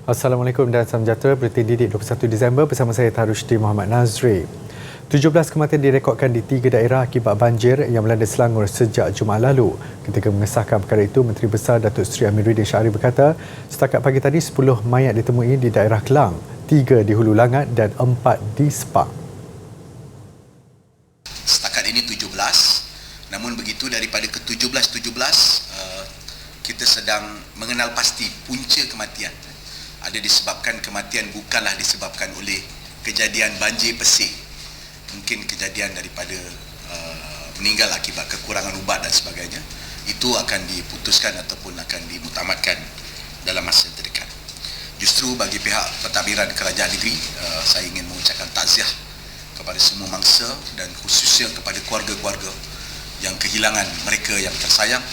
Assalamualaikum dan salam sejahtera. Berita Didik 21 Disember bersama saya Tarushdie Muhammad Nazri. 17 kematian direkodkan di 3 daerah akibat banjir yang melanda Selangor sejak Jumaat lalu. Ketika mengesahkan perkara itu, Menteri Besar Datuk Seri Amiruddin Syahri berkata, setakat pagi tadi 10 mayat ditemui di daerah Kelang, 3 di Hulu Langat dan 4 di Sepang. Setakat ini 17, namun begitu daripada ke-17 kita sedang mengenal pasti punca kematian. Ada disebabkan kematian bukanlah disebabkan oleh kejadian banjir pesing. Mungkin kejadian daripada meninggal akibat kekurangan ubat dan sebagainya. Itu akan diputuskan ataupun akan dimutamatkan dalam masa terdekat. Justru bagi pihak pentadbiran kerajaan negeri, saya ingin mengucapkan takziah kepada semua mangsa dan khususnya kepada keluarga-keluarga yang kehilangan mereka yang tersayang.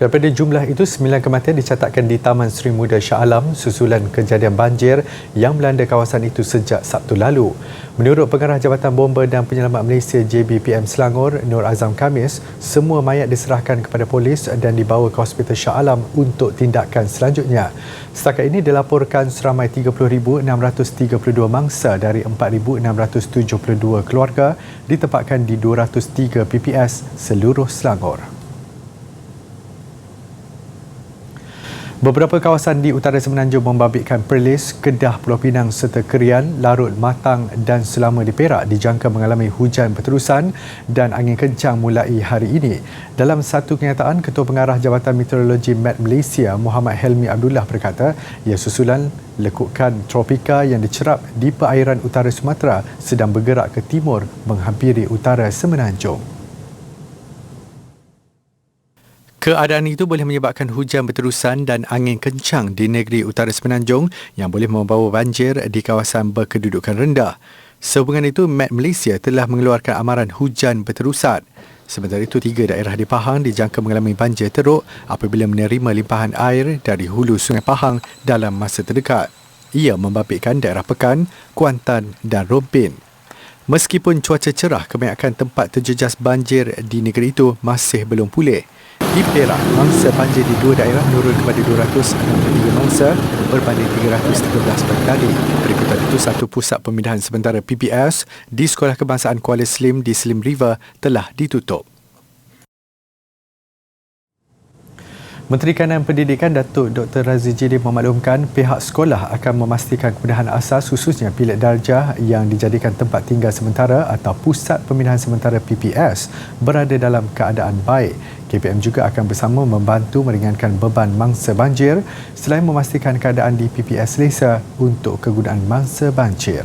Daripada jumlah itu, 9 kematian dicatatkan di Taman Seri Muda Shah Alam susulan kejadian banjir yang melanda kawasan itu sejak Sabtu lalu. Menurut Pengarah Jabatan Bomba dan Penyelamat Malaysia JBPM Selangor, Nur Azam Khamis, semua mayat diserahkan kepada polis dan dibawa ke Hospital Shah Alam untuk tindakan selanjutnya. Setakat ini dilaporkan seramai 30,632 mangsa dari 4,672 keluarga ditempatkan di 203 PPS seluruh Selangor. Beberapa kawasan di utara Semenanjung membabitkan Perlis, Kedah, Pulau Pinang serta Kerian, Larut, Matang dan Selama di Perak dijangka mengalami hujan berterusan dan angin kencang mulai hari ini. Dalam satu kenyataan, Ketua Pengarah Jabatan Meteorologi Met Malaysia, Muhammad Helmi Abdullah berkata, ia susulan lekukan tropika yang dicerap di perairan utara Sumatera sedang bergerak ke timur menghampiri utara Semenanjung. Keadaan itu boleh menyebabkan hujan berterusan dan angin kencang di negeri utara Semenanjung yang boleh membawa banjir di kawasan berkedudukan rendah. Sehubungan itu, Met Malaysia telah mengeluarkan amaran hujan berterusan. Sementara itu, 3 daerah di Pahang dijangka mengalami banjir teruk apabila menerima limpahan air dari hulu Sungai Pahang dalam masa terdekat. Ia membabitkan daerah Pekan, Kuantan dan Rompin. Meskipun cuaca cerah, kebanyakan tempat terjejas banjir di negeri itu masih belum pulih. Di Perak, mangsa banjir di 2 daerah menurun kepada 263 mangsa berbanding 313 pada tadi. Berikutan itu, satu pusat pemindahan sementara PPS di Sekolah Kebangsaan Kuala Slim di Slim River telah ditutup. Menteri Kanan Pendidikan Datuk Dr. Razzie Jilin memaklumkan pihak sekolah akan memastikan kemudahan asas khususnya bilik darjah yang dijadikan tempat tinggal sementara atau pusat pemindahan sementara PPS berada dalam keadaan baik. KPM juga akan bersama membantu meringankan beban mangsa banjir selain memastikan keadaan di PPS selesa untuk kegunaan mangsa banjir.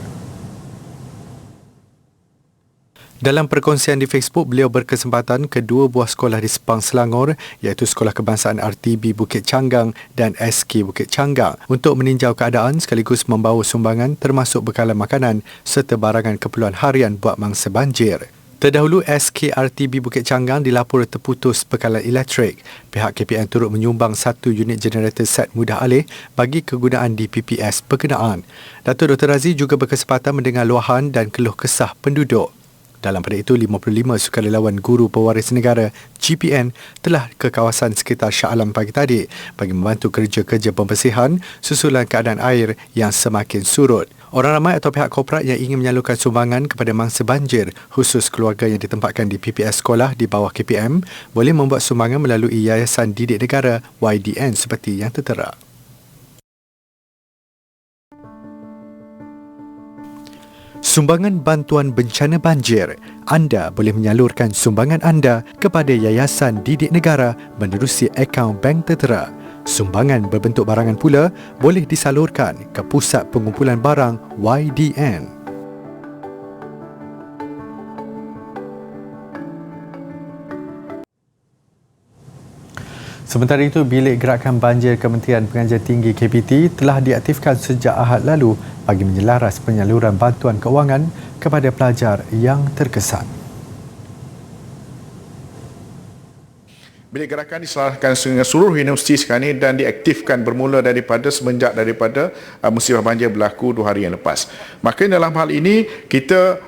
Dalam perkongsian di Facebook, beliau berkesempatan ke 2 buah sekolah di Sepang, Selangor iaitu Sekolah Kebangsaan RTB Bukit Canggang dan SK Bukit Canggang untuk meninjau keadaan sekaligus membawa sumbangan termasuk bekalan makanan serta barangan keperluan harian buat mangsa banjir. Terdahulu, SK RTB Bukit Canggang dilapor terputus bekalan elektrik. Pihak KPM turut menyumbang 1 unit generator set mudah alih bagi kegunaan di PPS berkenaan. Datuk Dr. Razzie juga berkesempatan mendengar luahan dan keluh kesah penduduk. Dalam pada itu, 55 sukarelawan guru pewaris negara GPN telah ke kawasan sekitar Shah Alam pagi tadi bagi membantu kerja-kerja pembersihan susulan keadaan air yang semakin surut. Orang ramai atau pihak korporat yang ingin menyalurkan sumbangan kepada mangsa banjir, khusus keluarga yang ditempatkan di PPS sekolah di bawah KPM, boleh membuat sumbangan melalui Yayasan Didik Negara YDN seperti yang tertera. Sumbangan bantuan bencana banjir. Anda boleh menyalurkan sumbangan anda kepada Yayasan Didik Negara menerusi akaun bank tertera. Sumbangan berbentuk barangan pula boleh disalurkan ke Pusat Pengumpulan Barang YDN. Sementara itu, Bilik Gerakan Banjir Kementerian Pengajian Tinggi KPT telah diaktifkan sejak Ahad lalu bagi menyelaras penyaluran bantuan kewangan kepada pelajar yang terkesan. Bilik gerakan diselaraskan dengan seluruh universiti sekarang ini dan diaktifkan bermula semenjak musibah banjir berlaku 2 hari yang lepas. Maka dalam hal ini kita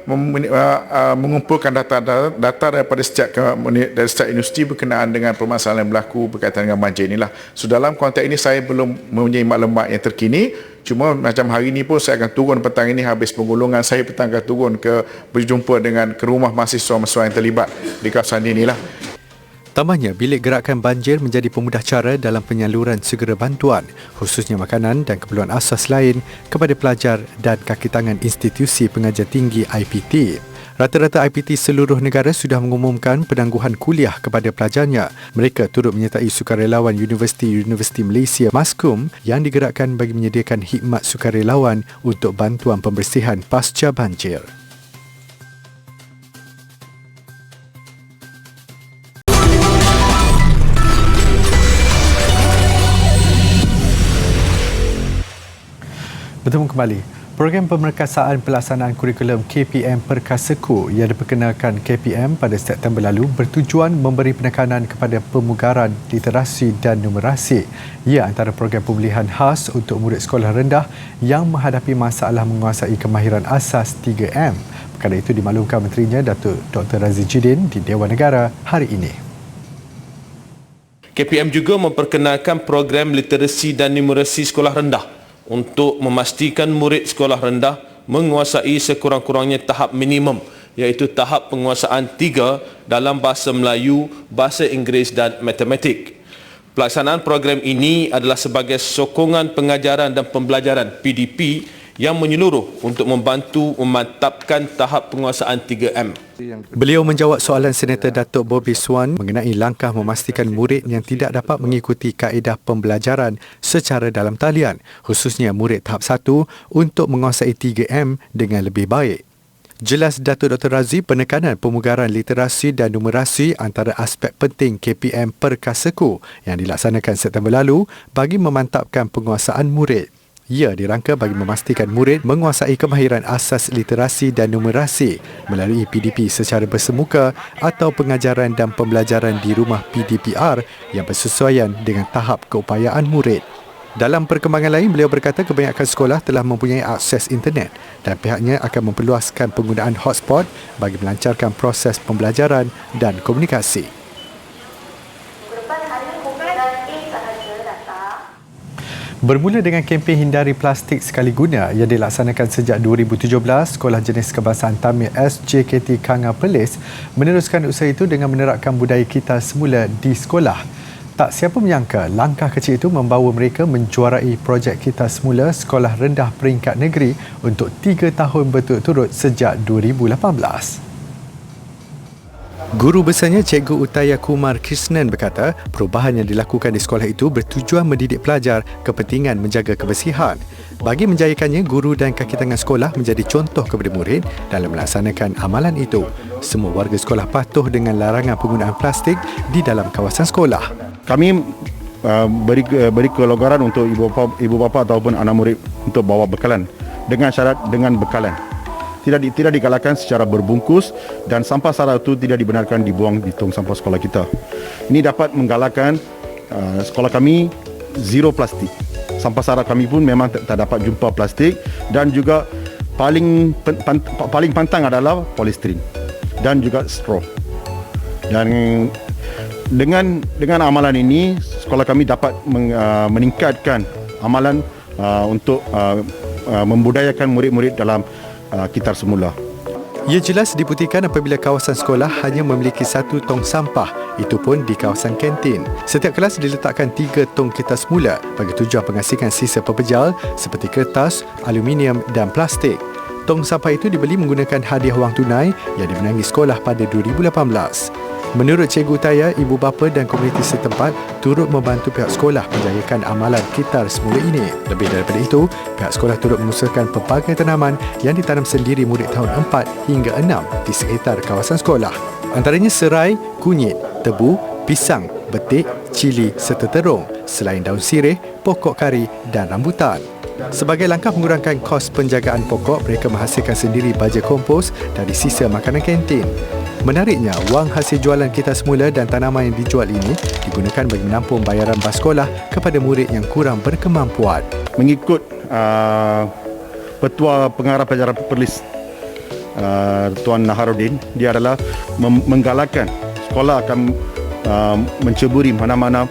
mengumpulkan data daripada setiap universiti berkenaan dengan permasalahan yang berlaku berkaitan dengan banjir inilah. So dalam konteks ini saya belum mempunyai maklumat yang terkini. Cuma macam hari ini pun saya akan turun petang ini habis penggulungan saya petang akan turun berjumpa dengan ke rumah mahasiswa-mahasiswa yang terlibat di kawasan inilah. Tambahnya, bilik gerakan banjir menjadi pemudah cara dalam penyaluran segera bantuan, khususnya makanan dan keperluan asas lain kepada pelajar dan kaki tangan institusi pengajar tinggi IPT. Rata-rata IPT seluruh negara sudah mengumumkan penangguhan kuliah kepada pelajarnya. Mereka turut menyertai sukarelawan Universiti Malaysia Maskum yang digerakkan bagi menyediakan khidmat sukarelawan untuk bantuan pembersihan pasca banjir. Bertemu kembali. Program pemerkasaan pelaksanaan kurikulum KPM Perkasaku yang diperkenalkan KPM pada September lalu bertujuan memberi penekanan kepada pemugaran literasi dan numerasi. Ia antara program pemulihan khas untuk murid sekolah rendah yang menghadapi masalah menguasai kemahiran asas 3M. Perkara itu dimaklumkan Menterinya Datuk Dr. Razzie Jidin di Dewan Negara hari ini. KPM juga memperkenalkan program literasi dan numerasi sekolah rendah untuk memastikan murid sekolah rendah menguasai sekurang-kurangnya tahap minimum iaitu tahap penguasaan 3 dalam bahasa Melayu, bahasa Inggeris dan matematik. Pelaksanaan program ini adalah sebagai sokongan pengajaran dan pembelajaran PDP yang menyeluruh untuk membantu memantapkan tahap penguasaan 3M. Beliau menjawab soalan Senator Datuk Bobby Swan mengenai langkah memastikan murid yang tidak dapat mengikuti kaedah pembelajaran secara dalam talian, khususnya murid tahap 1 untuk menguasai 3M dengan lebih baik. Jelas Datuk Dr. Razzie, penekanan pemugaran literasi dan numerasi antara aspek penting KPM Perkasaku yang dilaksanakan September lalu bagi memantapkan penguasaan murid. Ia dirangka bagi memastikan murid menguasai kemahiran asas literasi dan numerasi melalui PDP secara bersemuka atau pengajaran dan pembelajaran di rumah PDPR yang bersesuaian dengan tahap keupayaan murid. Dalam perkembangan lain, beliau berkata kebanyakan sekolah telah mempunyai akses internet dan pihaknya akan memperluaskan penggunaan hotspot bagi melancarkan proses pembelajaran dan komunikasi. Bermula dengan kempen hindari plastik sekali guna yang dilaksanakan sejak 2017, Sekolah Jenis Kebangsaan Tamil SJKT Kanga Perlis meneruskan usaha itu dengan menerapkan budaya kita semula di sekolah. Tak siapa menyangka langkah kecil itu membawa mereka menjuarai projek kita semula sekolah rendah peringkat negeri untuk 3 tahun berturut-turut sejak 2018. Guru besarnya Cikgu Utaya Kumar Krishnan berkata perubahan yang dilakukan di sekolah itu bertujuan mendidik pelajar kepentingan menjaga kebersihan. Bagi menjayakannya, guru dan kaki tangan sekolah menjadi contoh kepada murid dalam melaksanakan amalan itu. Semua warga sekolah patuh dengan larangan penggunaan plastik di dalam kawasan sekolah. Kami beri kelonggaran untuk ibu bapa ataupun anak murid untuk bawa bekalan dengan syarat dengan bekalan. Tidak digalakkan secara berbungkus dan sampah sara itu tidak dibenarkan dibuang di tong sampah sekolah kita. Ini dapat menggalakkan sekolah kami zero plastik. Sampah sara kami pun memang tak dapat jumpa plastik dan juga paling pantang adalah polistiren dan juga straw. Dan dengan amalan ini sekolah kami dapat meningkatkan amalan untuk membudayakan murid-murid dalam kitar semula. Ia jelas dibuktikan apabila kawasan sekolah hanya memiliki 1 tong sampah, itu pun di kawasan kantin. Setiap kelas diletakkan 3 tong kitar semula bagi tujuan pengasihan sisa pepejal seperti kertas, aluminium dan plastik. Tong sampah itu dibeli menggunakan hadiah wang tunai yang dimenangi sekolah pada 2018. Menurut Cikgu Utaya, ibu bapa dan komuniti setempat turut membantu pihak sekolah menjayakan amalan kitar semula ini. Lebih daripada itu, pihak sekolah turut mengusahakan pelbagai tanaman yang ditanam sendiri murid tahun 4 hingga 6 di sekitar kawasan sekolah. Antaranya serai, kunyit, tebu, pisang, betik, cili serta terung, selain daun sirih, pokok kari dan rambutan. Sebagai langkah mengurangkan kos penjagaan pokok, mereka menghasilkan sendiri baja kompos dari sisa makanan kantin. Menariknya, wang hasil jualan kereta semula dan tanaman yang dijual ini digunakan bagi menampung bayaran bas sekolah kepada murid yang kurang berkemampuan. Mengikut Petua Pengarah Pelajaran Perlis Tuan Naharuddin, dia adalah menggalakkan sekolah akan menceburi mana-mana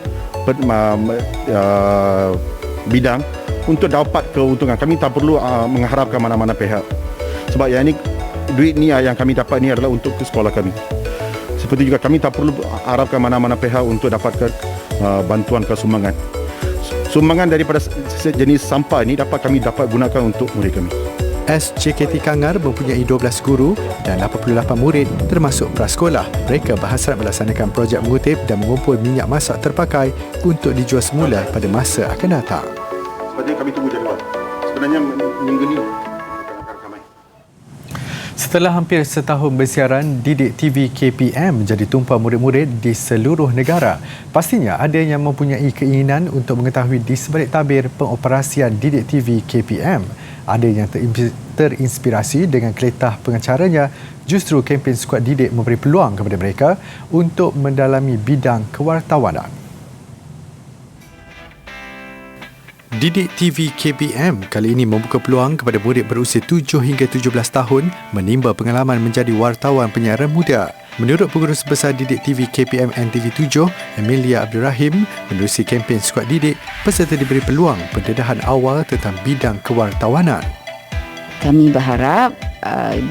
bidang untuk dapat keuntungan. Kami tak perlu mengharapkan mana-mana pihak. Sebab yang ini, duit ni yang kami dapat ni adalah untuk ke sekolah kami. Seperti juga kami tak perlu harapkan mana-mana pihak untuk dapatkan bantuan kesumbangan. Sumbangan daripada jenis sampah ini kami dapat gunakan untuk murid kami. SJKT Kangar mempunyai 12 guru dan 88 murid termasuk prasekolah. Mereka berhasrat melaksanakan projek mengutip dan mengumpul minyak masak terpakai untuk dijual semula pada masa akan datang. Sebabnya kami tunggu jadual. Sebenarnya minggu ni setelah hampir setahun bersiaran, Didik TV KPM menjadi tumpang murid-murid di seluruh negara. Pastinya ada yang mempunyai keinginan untuk mengetahui di sebalik tabir pengoperasian Didik TV KPM. Ada yang terinspirasi dengan keletah pengacaranya. Justru kempen Skuad Didik memberi peluang kepada mereka untuk mendalami bidang kewartawanan. Didik TV KPM kali ini membuka peluang kepada murid berusia 7 hingga 17 tahun menimba pengalaman menjadi wartawan penyiaran muda. Menurut Pengurus Besar Didik TV KPM NTV7, Emilia Abdul Rahim, menerusi kempen Skuad Didik, peserta diberi peluang pendedahan awal tentang bidang kewartawanan. Kami berharap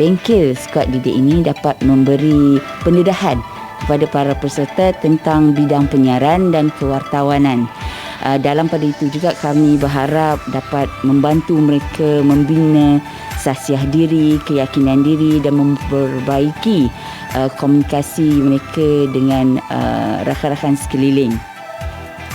bengkel Skuad Didik ini dapat memberi pendedahan kepada para peserta tentang bidang penyiaran dan kewartawanan. Dalam pada itu juga kami berharap dapat membantu mereka membina sahsiah diri, keyakinan diri dan memperbaiki komunikasi mereka dengan rakan-rakan sekeliling.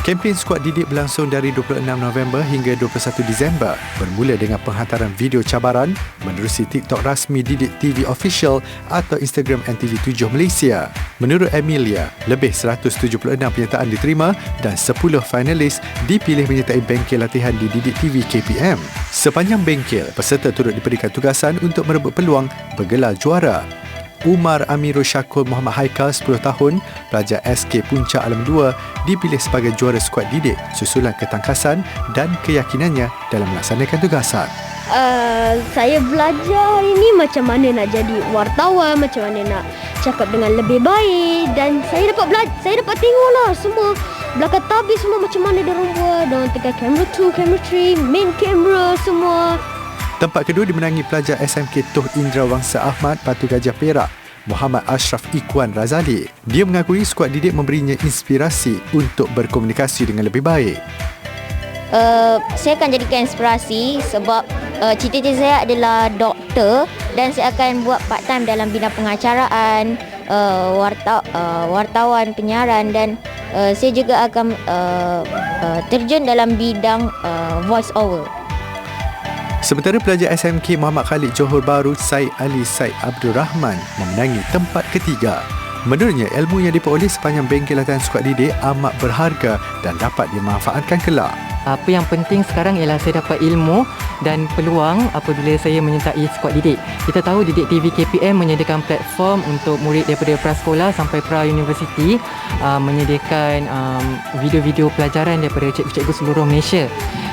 Kempen Skuad Didik berlangsung dari 26 November hingga 21 Disember, bermula dengan penghantaran video cabaran menerusi TikTok rasmi Didik TV Official atau Instagram NTV7 Malaysia. Menurut Emilia, lebih 176 penyertaan diterima dan 10 finalis dipilih menyertai bengkel latihan di Didik TV KPM. Sepanjang bengkel, peserta turut diberikan tugasan untuk merebut peluang bergelar juara. Umar Amirul Syakul Muhammad Haikal, 10 tahun, pelajar SK Puncak Alam 2, dipilih sebagai juara Skuad Didik susulan ketangkasan dan keyakinannya dalam melaksanakan tugasan. Saya belajar hari ini macam mana nak jadi wartawan, macam mana nak cakap dengan lebih baik, dan saya dapat tengoklah semua belakang tabir semua macam mana diorang buat. Diorang tekan kamera 2, kamera 3, main kamera semua. Tempat kedua dimenangi pelajar SMK Tuh Indra Wangsa Ahmad, Batu Gajah Perak, Muhammad Ashraf Ikwan Razali. Dia mengakui Skuad Didik memberinya inspirasi untuk berkomunikasi dengan lebih baik. Saya akan jadikan inspirasi sebab cita-cita saya adalah doktor dan saya akan buat part time dalam bidang pengacaraan, wartawan penyiaran, dan saya juga akan terjun dalam bidang voice over. Sementara pelajar SMK Muhammad Khalid Johor Bahru, Syed Ali Syed Abdul Rahman memenangi tempat ketiga. Menurutnya, ilmu yang diperoleh sepanjang bengkel latihan Skuad Didik amat berharga dan dapat dimanfaatkan kelak. Apa yang penting sekarang ialah saya dapat ilmu dan peluang apabila saya menyertai Skuad Didik. Kita tahu Didik TV KPM menyediakan platform untuk murid daripada prasekolah sampai pra-universiti, menyediakan video-video pelajaran daripada cikgu-cikgu seluruh Malaysia.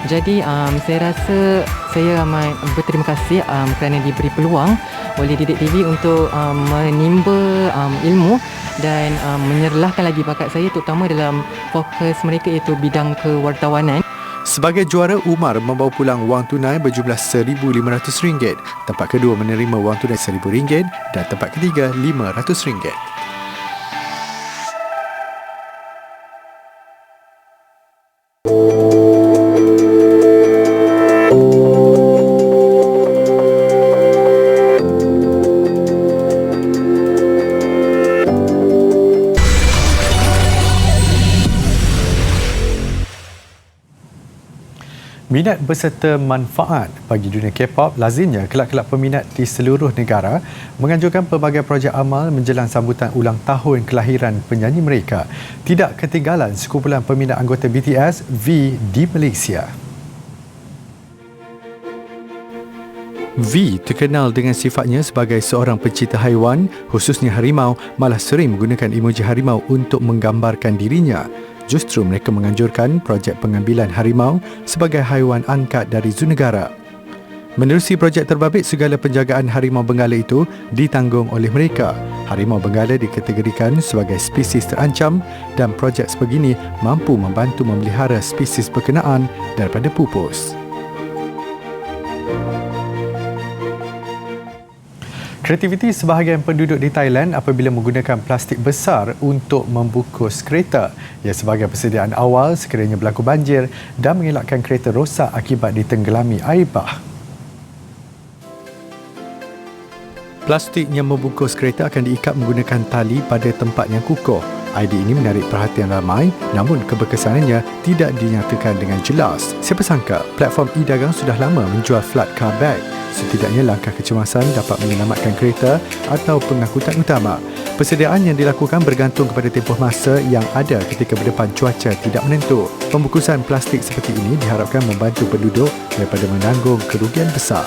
Jadi saya rasa saya amat berterima kasih kerana diberi peluang oleh Didik TV untuk menimba ilmu dan menyerlahkan lagi bakat saya, terutama dalam fokus mereka iaitu bidang kewartawanan. Sebagai juara, Umar membawa pulang wang tunai berjumlah RM1,500. Tempat kedua menerima wang tunai RM1,000 dan tempat ketiga RM500. Minat berserta manfaat bagi dunia K-pop lazimnya kelab-kelab peminat di seluruh negara menganjurkan pelbagai projek amal menjelang sambutan ulang tahun kelahiran penyanyi mereka. Tidak ketinggalan sekumpulan peminat anggota BTS V di Malaysia. V terkenal dengan sifatnya sebagai seorang pencinta haiwan, khususnya harimau, malah sering menggunakan emoji harimau untuk menggambarkan dirinya. Justru mereka menganjurkan projek pengambilan harimau sebagai haiwan angkat dari zoo negara. Menerusi projek terbabit, segala penjagaan harimau Benggala itu ditanggung oleh mereka. Harimau Benggala dikategorikan sebagai spesies terancam dan projek sebegini mampu membantu memelihara spesies berkenaan daripada pupus. Kreativiti sebahagian penduduk di Thailand apabila menggunakan plastik besar untuk membungkus kereta. Ya, sebagai persediaan awal sekiranya berlaku banjir dan mengelakkan kereta rosak akibat ditenggelami air bah. Plastik yang membungkus kereta akan diikat menggunakan tali pada tempat yang kukuh. Idea ini menarik perhatian ramai, namun keberkesanannya tidak dinyatakan dengan jelas. Siapa sangka platform e-dagang sudah lama menjual flat car bag. Setidaknya langkah kecemasan dapat menyelamatkan kereta atau pengangkutan utama. Persediaan yang dilakukan bergantung kepada tempoh masa yang ada ketika berdepan cuaca tidak menentu. Pembungkusan plastik seperti ini diharapkan membantu penduduk daripada menanggung kerugian besar.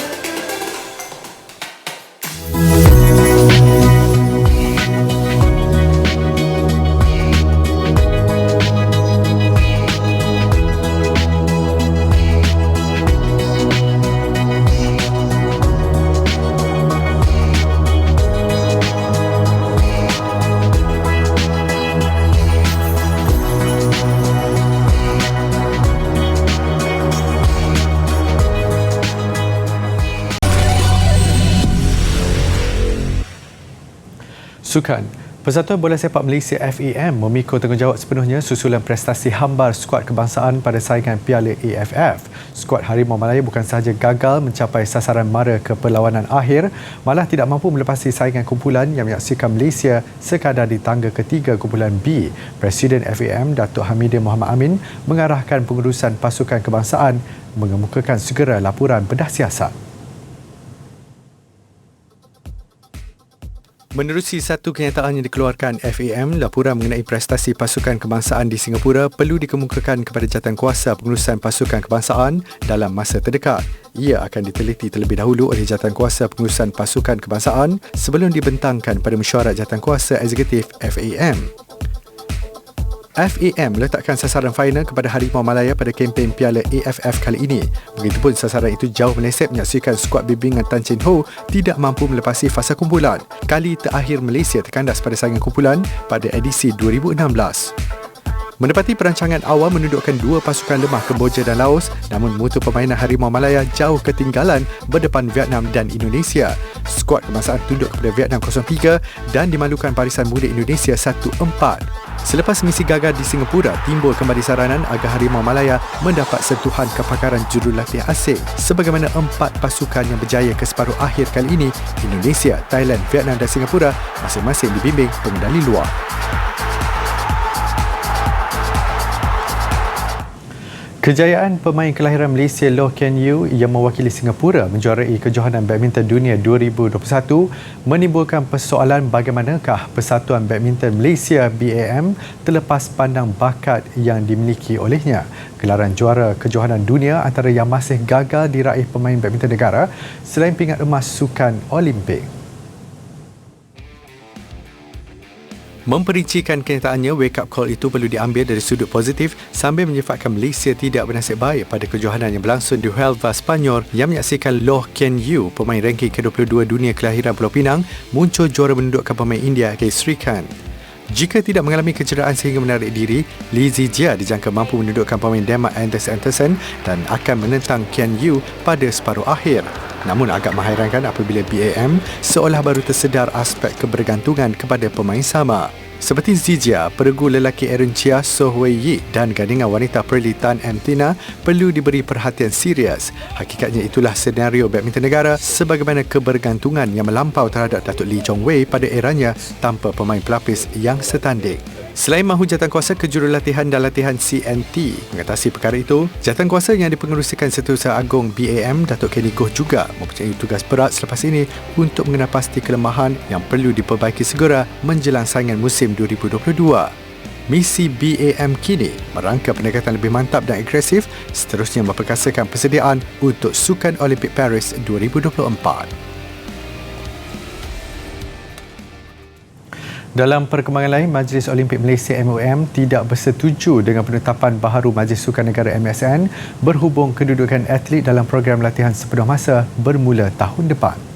Sukan. Persatuan Bola Sepak Malaysia FAM memikul tanggungjawab sepenuhnya susulan prestasi hambar skuad kebangsaan pada saingan Piala AFF. Skuad Harimau Malaya bukan sahaja gagal mencapai sasaran mara ke perlawanan akhir, malah tidak mampu melepasi saingan kumpulan yang menyaksikan Malaysia sekadar di tangga ketiga kumpulan B. Presiden FAM Datuk Hamidin Mohamad Amin mengarahkan pengurusan pasukan kebangsaan mengemukakan segera laporan bedah siasat. Menerusi satu kenyataan yang dikeluarkan FAM, laporan mengenai prestasi pasukan kebangsaan di Singapura perlu dikemukakan kepada jawatankuasa pengurusan pasukan kebangsaan dalam masa terdekat. Ia akan diteliti terlebih dahulu oleh jawatankuasa pengurusan pasukan kebangsaan sebelum dibentangkan pada mesyuarat jawatankuasa eksekutif FAM. FAM meletakkan sasaran final kepada Harimau Malaya pada kempen Piala AFF kali ini. Begitupun sasaran itu jauh meleset menyaksikan skuad bimbingan Tan Chin Ho tidak mampu melepasi fasa kumpulan. Kali terakhir Malaysia terkandas pada saingan kumpulan pada edisi 2016. Menepati perancangan awal menundukkan dua pasukan lemah Kemboja dan Laos, namun mutu permainan Harimau Malaya jauh ketinggalan berdepan Vietnam dan Indonesia. Skuad kebangsaan tunduk kepada Vietnam 0-3 dan dimalukan barisan muda Indonesia 1-4. Selepas misi gagal di Singapura, timbul kembali saranan agar Harimau Malaya mendapat sentuhan kepakaran jurulatih asing. Sebagaimana 4 pasukan yang berjaya ke separuh akhir kali ini, Indonesia, Thailand, Vietnam dan Singapura masing-masing dibimbing pengendali luar. Kejayaan pemain kelahiran Malaysia Loh Ken Yew yang mewakili Singapura menjuarai kejohanan badminton dunia 2021 menimbulkan persoalan bagaimanakah Persatuan Badminton Malaysia BAM terlepas pandang bakat yang dimiliki olehnya. Gelaran juara kejohanan dunia antara yang masih gagal diraih pemain badminton negara selain pingat emas sukan Olimpik. Memperincikan kenyataannya, wake up call itu perlu diambil dari sudut positif sambil menyifatkan Malaysia tidak bernasib baik pada kejohanan yang berlangsung di Huelva, Spanyol yang menyaksikan Loh Ken Yew, pemain ranking ke-22 dunia kelahiran Pulau Pinang, muncul juara menundukkan pemain India K. Srikanth. Jika tidak mengalami kecederaan sehingga menarik diri, Lee Zijia dijangka mampu menundukkan pemain Denmark Anders Andersen dan akan menentang Ken Yew pada separuh akhir. Namun agak mengherankan apabila BAM seolah baru tersedar aspek kebergantungan kepada pemain sama. Seperti Zijia, peregu lelaki Aaron Chia, So Hui Yi dan gandingan wanita Pearly Tan M. Tina perlu diberi perhatian serius. Hakikatnya itulah senario badminton negara sebagaimana kebergantungan yang melampau terhadap Datuk Lee Chong Wei pada eranya tanpa pemain pelapis yang setanding. Selain mahu jawatankuasa kejurulatihan dan latihan CNT mengatasi perkara itu, jawatankuasa yang dipengerusikan Setiausaha Agung BAM Datuk Kenny Goh juga mempunyai tugas berat selepas ini untuk mengenal pasti kelemahan yang perlu diperbaiki segera menjelang saingan musim 2022. Misi BAM kini merangka pendekatan lebih mantap dan agresif seterusnya memperkasakan persediaan untuk Sukan Olimpik Paris 2024. Dalam perkembangan lain, Majlis Olimpik Malaysia MOM tidak bersetuju dengan penetapan baharu Majlis Sukan Negara MSN berhubung kedudukan atlet dalam program latihan sepenuh masa bermula tahun depan.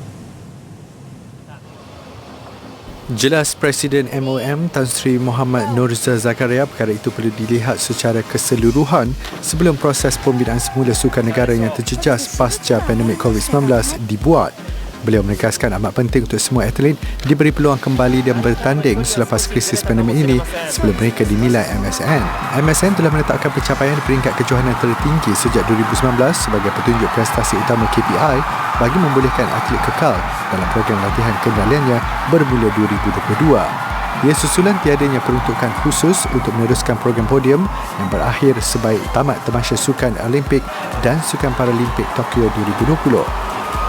Jelas Presiden MOM Tan Sri Muhammad Nurza Zakaria perkara itu perlu dilihat secara keseluruhan sebelum proses pembinaan semula sukan negara yang terjejas pasca pandemik COVID-19 dibuat. Beliau menegaskan amat penting untuk semua atlet diberi peluang kembali dan bertanding selepas krisis pandemik ini sebelum mereka dinilai MSN. MSN telah menetapkan pencapaian peringkat kejohanan tertinggi sejak 2019 sebagai petunjuk prestasi utama KPI bagi membolehkan atlet kekal dalam program latihan kendaliannya bermula 2022. Ia susulan tiadanya peruntukan khusus untuk meneruskan program podium yang berakhir sebaik tamat Tamasya Sukan Olimpik dan Sukan Paralimpik Tokyo 2020.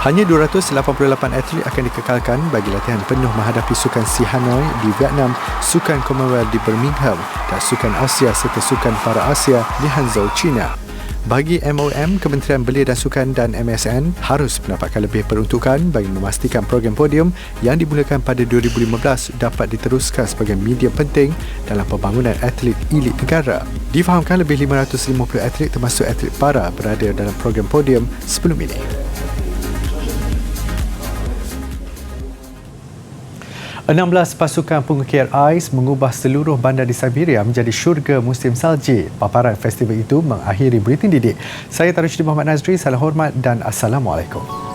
Hanya 288 atlet akan dikekalkan bagi latihan penuh menghadapi Sukan Si Hanoi di Vietnam, Sukan Commonwealth di Birmingham dan Sukan Asia serta Sukan Para Asia di Hangzhou, China. Bagi MOM, Kementerian Belia dan Sukan dan MSN harus mendapatkan lebih peruntukan bagi memastikan program podium yang dimulakan pada 2015 dapat diteruskan sebagai medium penting dalam pembangunan atlet elit negara. Difahamkan lebih 550 atlet termasuk atlet para berada dalam program podium sebelum ini. 16 pasukan pengukir ais mengubah seluruh bandar di Siberia menjadi syurga musim salji. Paparan festival itu mengakhiri Buletin Didik. Saya Tarushdin Muhammad Nazri, salam hormat dan Assalamualaikum.